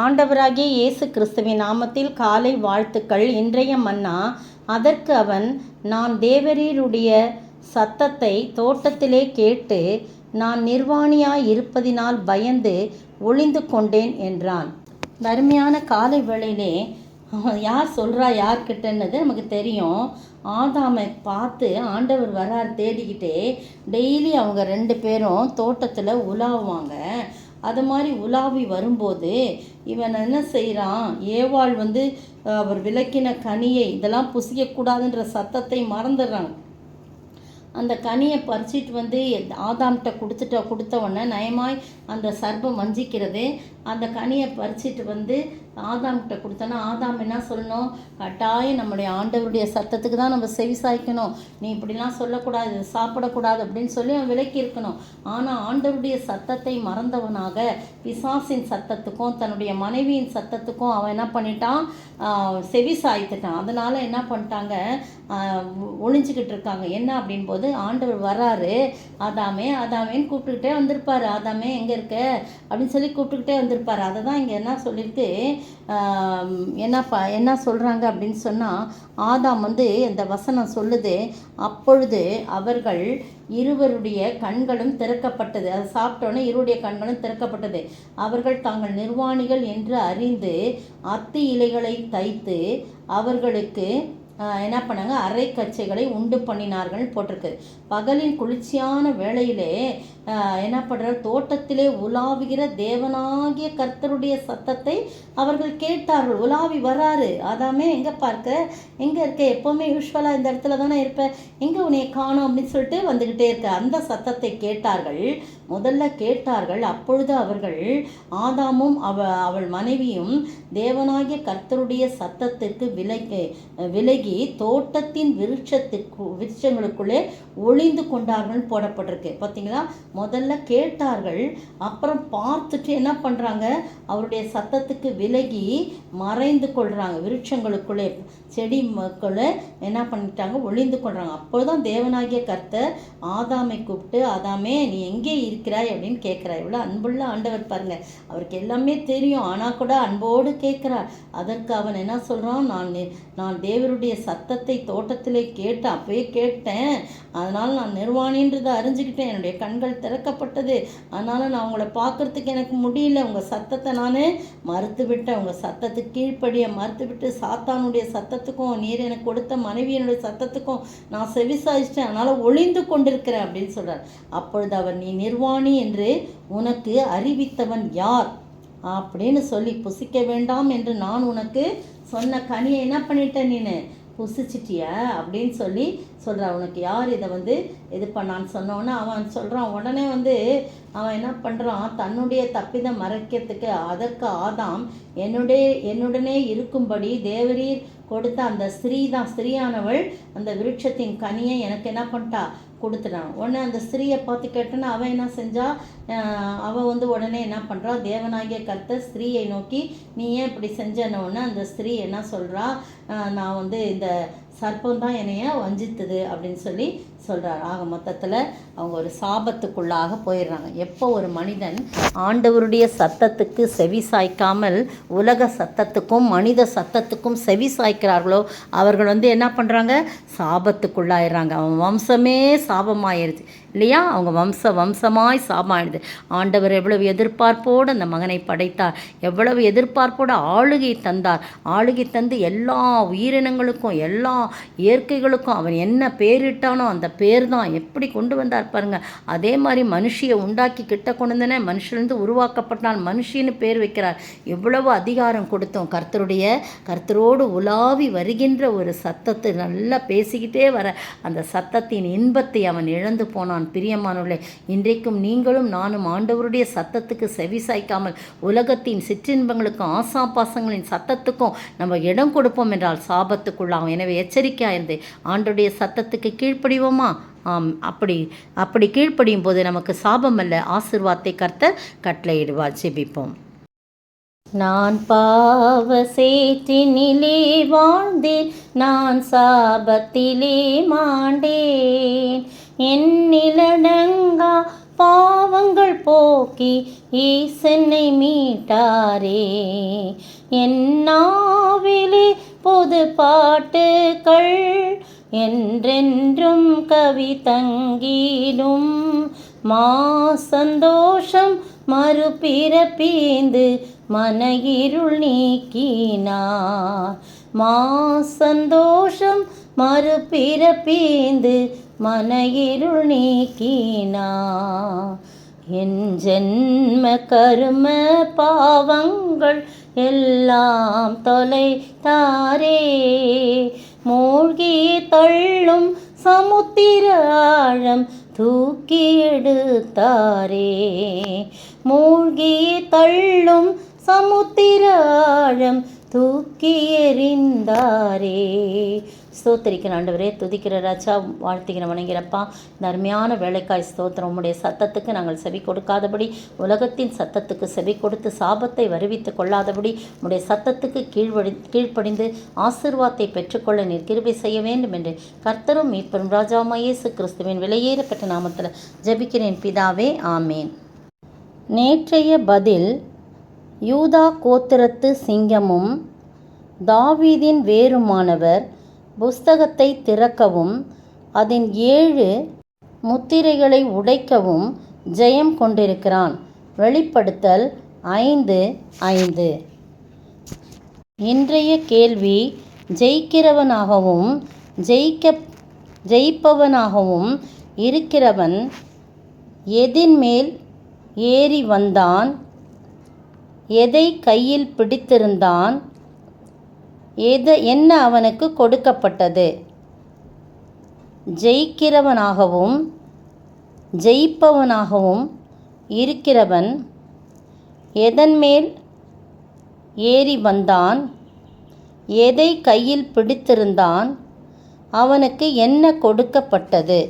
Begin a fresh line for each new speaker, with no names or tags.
ஆண்டவராகிய இயேசு கிறிஸ்துவின் நாமத்தில் காலை வாழ்த்துக்கள். இன்றைய மன்னா. அதற்கு அவன், நான் தேவரீருடைய சத்தத்தை தோட்டத்திலே கேட்டு நான் நிர்வாணியாய் இருப்பதினால் பயந்து ஒளிந்து கொண்டேன் என்றான். அருமையான காலை வேளையிலே யார் சொல்கிறா யார்கிட்டன்னது நமக்கு தெரியும். ஆதாமை பார்த்து ஆண்டவர் வரார் தேடிக்கிட்டே. டெய்லி அவங்க 2 பேரும் தோட்டத்தில் உலாவுவாங்க. அது மாதிரி உலாவி வரும்போது இவன் என்ன செய்கிறான், ஏவாள் அவர் விலக்கின கனியை இதெல்லாம் புசிக்கக்கூடாதுன்ற சத்தத்தை மறந்துடுறாங்க. அந்த கனியை பறிச்சிட்டு ஆதாம்கிட்ட கொடுத்த உடனே நயமாய் அந்த சர்ப்பம் வஞ்சிக்கிறது. அந்த கனியை பறிச்சிட்டு ஆதாம்கிட்ட கொடுத்தோன்னா ஆதாம் என்ன சொல்லணும், கட்டாயம் நம்முடைய ஆண்டவருடைய சத்தத்துக்கு தான் நம்ம செவி சாய்க்கணும், நீ இப்படிலாம் சொல்லக்கூடாது, சாப்பிடக்கூடாது அப்படின்னு சொல்லி அவன் விலக்கி இருக்கணும். ஆனால் ஆண்டவருடைய சத்தத்தை மறந்தவனாக பிசாசின் சத்தத்துக்கும் தன்னுடைய மனைவியின் சத்தத்துக்கும் அவன் என்ன பண்ணிட்டான், செவி சாய்த்துட்டான். அதனால் என்ன பண்ணிட்டாங்க, ஒளிஞ்சிக்கிட்டு இருக்காங்க. என்ன அப்படின் போது ஆண்டவர் வராரு, ஆதாமேன்னு கூப்பிட்டுக்கிட்டே வந்திருப்பார். ஆதாமே எங்கே இருக்க அப்படின்னு சொல்லி கூப்பிட்டுக்கிட்டே வந்திருப்பார். அதை தான் இங்கே என்ன சொல்லியிருக்கு, என்ன சொல்கிறாங்க அப்படின்னு சொன்னால், ஆதாம் இந்த வசனம் சொல்லுது, அப்பொழுது அவர்கள் இருவருடைய கண்களும் திறக்கப்பட்டது. அதை சாப்பிட்டோன்னே இருவருடைய கண்களும் திறக்கப்பட்டது. அவர்கள் தாங்கள் நிர்வாணிகள் என்று அறிந்து அத்தி இலைகளை தைத்து அவர்களுக்கு என்ன பண்ணாங்க, அரை கச்சைகளை உண்டு பண்ணினார்கள் போட்டிருக்கு. பகலின் குளிர்ச்சியான வேளையிலே என்ன பண்ணுறார், தோட்டத்திலே உலாவுகிற தேவனாகிய கர்த்தருடைய சத்தத்தை அவர்கள் கேட்டார்கள். உலாவி வராரு. ஆதாமே எங்கே இருக்க, எப்போவுமே யூஸ்வலாக இந்த இடத்துல தானே இருப்பேன், எங்கே உன்னைய காணோம் அப்படின்னு சொல்லிட்டு வந்துக்கிட்டே இருக்க. அந்த சத்தத்தை கேட்டார்கள், முதல்ல கேட்டார்கள். அப்பொழுது அவர்கள் ஆதாமும் அவள் மனைவியும் தேவனாகிய கர்த்தருடைய சத்தத்திற்கு விலகி தோட்டத்தின் விருட்சங்களுக்குள்ளே ஒளிந்து கொண்டார்கள் போடப்பட்டிருக்கு. பார்த்தீங்களா, முதல்ல கேட்டார்கள், அப்புறம் பார்த்துட்டு என்ன பண்ணுறாங்க, அவருடைய சத்தத்துக்கு விலகி மறைந்து கொள்கிறாங்க. விருட்சங்களுக்குள்ளே செடி மக்களே என்ன பண்ணிட்டாங்க, ஒளிந்து கொள்கிறாங்க. அப்போதான் தேவனாகிய கர்த்தர் ஆதாமை கூப்பிட்டு, ஆதாமே நீ எங்கே இருக்கிறாய் அப்படின்னு கேட்குறார். இவ்வளோ அன்புள்ள ஆண்டவர் பாருங்க, அவருக்கு எல்லாமே தெரியும், ஆனால் கூட அன்போடு கேட்குறார். அதற்கு அவன் என்ன சொல்கிறான், நான் தேவருடைய சத்தத்தை தோட்டத்திலே கேட்டேன், அப்போயே கேட்டேன், அதனால் நான் நிர்வாணின்றதை அறிஞ்சிக்கிட்டேன், என்னுடைய கண்கள் திறக்கப்பட்டது, அதனால் நான் உங்களை பார்க்குறதுக்கு எனக்கு முடியல, உங்கள் சத்தத்தை நான் மறுத்து விட்டேன், உங்கள் சத்தத்துக்கு கீழ்ப்படியை மறுத்து விட்டு சாத்தானுடைய சத்தத்துக்கும் நீர் எனக்கு கொடுத்த மனைவியனுடைய சத்தத்துக்கும் நான் செவிசாய்ச்சிட்டேன், அதனால் ஒளிந்து கொண்டிருக்கிறேன் அப்படின்னு சொல்கிறார். அப்பொழுது அவர், நீ நிர்வாணி என்று உனக்கு அறிவித்தவன் யார் அப்படின்னு சொல்லி, புசிக்க வேண்டாம் என்று நான் உனக்கு சொன்ன கனியை என்ன பண்ணிட்டேன், நீனு புசிச்சிட்டியா அப்படின்னு சொல்லி சொல்கிறான். உனக்கு யார் இதை இது பண்ணான்னு சொன்னோன்னே அவன் சொல்கிறான். உடனே அவன் என்ன பண்ணுறான், தன்னுடைய தப்பிதை மறைக்கிறதுக்கு, அதற்கு ஆதாம் என்னுடனே இருக்கும்படி தேவரீர் கொடுத்த அந்த ஸ்திரீயானவள் அந்த விருட்சத்தின் கனியை எனக்கு என்ன பண்ணிட்டா, கொடுத்துட்டான். உடனே அந்த ஸ்திரீயை பார்த்து கேட்டோன்னா அவன் என்ன செஞ்சா, அவள் உடனே என்ன பண்ணுறா, தேவனாகிய கர்த்தர் ஸ்திரீயை நோக்கி நீ ஏன் இப்படி செஞ்சனோன்னு அந்த ஸ்திரீ என்ன சொல்கிறா, நான் இந்த சர்ப்பம் தான் என்னைய வஞ்சித்தது அப்படின்னு சொல்லி சொல்கிறார். ஆக மொத்தத்தில் அவங்க ஒரு சாபத்துக்குள்ளாக போயிடுறாங்க. எப்போ ஒரு மனிதன் ஆண்டவருடைய சத்தத்துக்கு செவி சாய்க்காமல் உலக சத்தத்துக்கும் மனித சத்தத்துக்கும் செவி சாய்க்கிறார்களோ அவர்கள் என்ன பண்ணுறாங்க, சாபத்துக்குள்ளாயிடுறாங்க. அவன் வம்சமே சாபமாயிருது இல்லையா, அவங்க வம்சமாய் சாபமாயிடுது. ஆண்டவர் எவ்வளவு எதிர்பார்ப்போடு அந்த மகனை படைத்தார், எவ்வளவு எதிர்பார்ப்போடு ஆளுகை தந்தார். ஆளுகை தந்து எல்லா உயிரினங்களுக்கும் எல்லா இயற்கைகளுக்கும் அவன் என்ன பேரிட்டானோ அந்த பேர் தான் எப்படி கொண்டு வந்தார் பாருங்க. அதே மாதிரி மனுஷியை உண்டாக்கி கிட்ட கொண்டு வந்தனே, மனுஷிலிருந்து உருவாக்கப்பட்டால் மனுஷின்னு பேர் வைக்கிறார். எவ்வளவு அதிகாரம் கொடுத்தோம். கர்த்தரோடு உலாவி வருகின்ற ஒரு சத்தத்தை நல்லா பேசிக்கிட்டே வர அந்த சத்தத்தின் இன்பத்தை அவன் இழந்து போனான். பிரியமானவர்களே, இன்றைக்கும் நீங்களும் நானும் ஆண்டவருடைய சத்தத்துக்கு செவி சாய்க்காமல் உலகத்தின் சிற்றின்பங்களுக்கும் ஆசாபாசங்களின் சத்தத்துக்கும் நம்ம இடம் கொடுப்போம் என்றால் சாபத்துக்குள்ளாகும். எனவே எச்சரிக்கையாயிருந்து ஆண்டவருடைய சத்தத்துக்கு கீழ்ப்படிவோமா? அப்படி கீழ்ப்படியும் போது நமக்கு சாபம் அல்ல, ஆசீர்வாதத்தை கர்த்தர் கட்டளையிடுவார். ஜெபிப்போம். நான் பாவ சேற்றினிலே வாழ்ந்தேன், நான் சாபத்திலே மாண்டேன், என்னிலடங்கா பாவங்கள் போக்கி ஈசென்னை மீட்டாரே. என்னாவிலே பொது பாட்டுக்கள் என்றென்றும் கவி தங்கிடும். மா சந்தோஷம் மறுபிறப்பீந்து மன இருள் நீக்கினார். மா சந்தோஷம் மறுபிறப்பீந்து மன இருள் நீக்கினார். என் ஜென்ம கரும பாவங்கள் எல்லாம் தொலைத்தாரே. மூழ்கி தள்ளும் சமுத்திர ஆழம் தூக்கி எடுத்தாரே. மூழ்கி தள்ளும் சமுத்திர ஆழம் தூக்கி எறிந்தாரே. ஸ்தோத்திரிக்கிற ஆண்டவரே, துதிக்கிற ராஜா, வாழ்த்துக்கிற வணங்கிறப்பா. இந்த அருமையான வேலைக்காய் ஸ்தோத்திரம். உம்முடைய சத்தத்துக்கு நாங்கள் செவி கொடுக்காதபடி, உலகத்தின் சத்தத்துக்கு செவி கொடுத்து சாபத்தை வருவித்து கொள்ளாதபடி, உம்முடைய சத்தத்துக்கு கீழ்ப்படிந்து ஆசீர்வாதத்தை பெற்றுக்கொள்ள நீர் கிருபை செய்ய வேண்டும் என்று கர்த்தரும் மீட்பரும் ராஜாவுமாய் இயேசு கிறிஸ்துவின் விலையேறப்பட்ட நாமத்தில் ஜெபிக்கிறேன் பிதாவே, ஆமேன். நேற்றைய பதில்: யூதா கோத்திரத்து சிங்கமும் தாவீதின் வேருமானவர் புஸ்தகத்தை திறக்கவும் அதன் 7 முத்திரைகளை உடைக்கவும் ஜெயம் கொண்டிருக்கிறான். வெளிப்படுத்தல் 5:5. இன்றைய கேள்வி: ஜெயிக்கிறவனாகவும் ஜெயிப்பவனாகவும் இருக்கிறவன் எதின் மேல் ஏறி வந்தான்? எதை கையில் பிடித்திருந்தான்? என்ன அவனுக்கு கொடுக்கப்பட்டது? ஜெயிக்கிறவனாகவும் ஜெயிப்பவனாகவும் இருக்கிறவன் எதன் மேல் ஏறி வந்தான்? எதை கையில் பிடித்திருந்தான்? அவனுக்கு என்ன கொடுக்கப்பட்டது?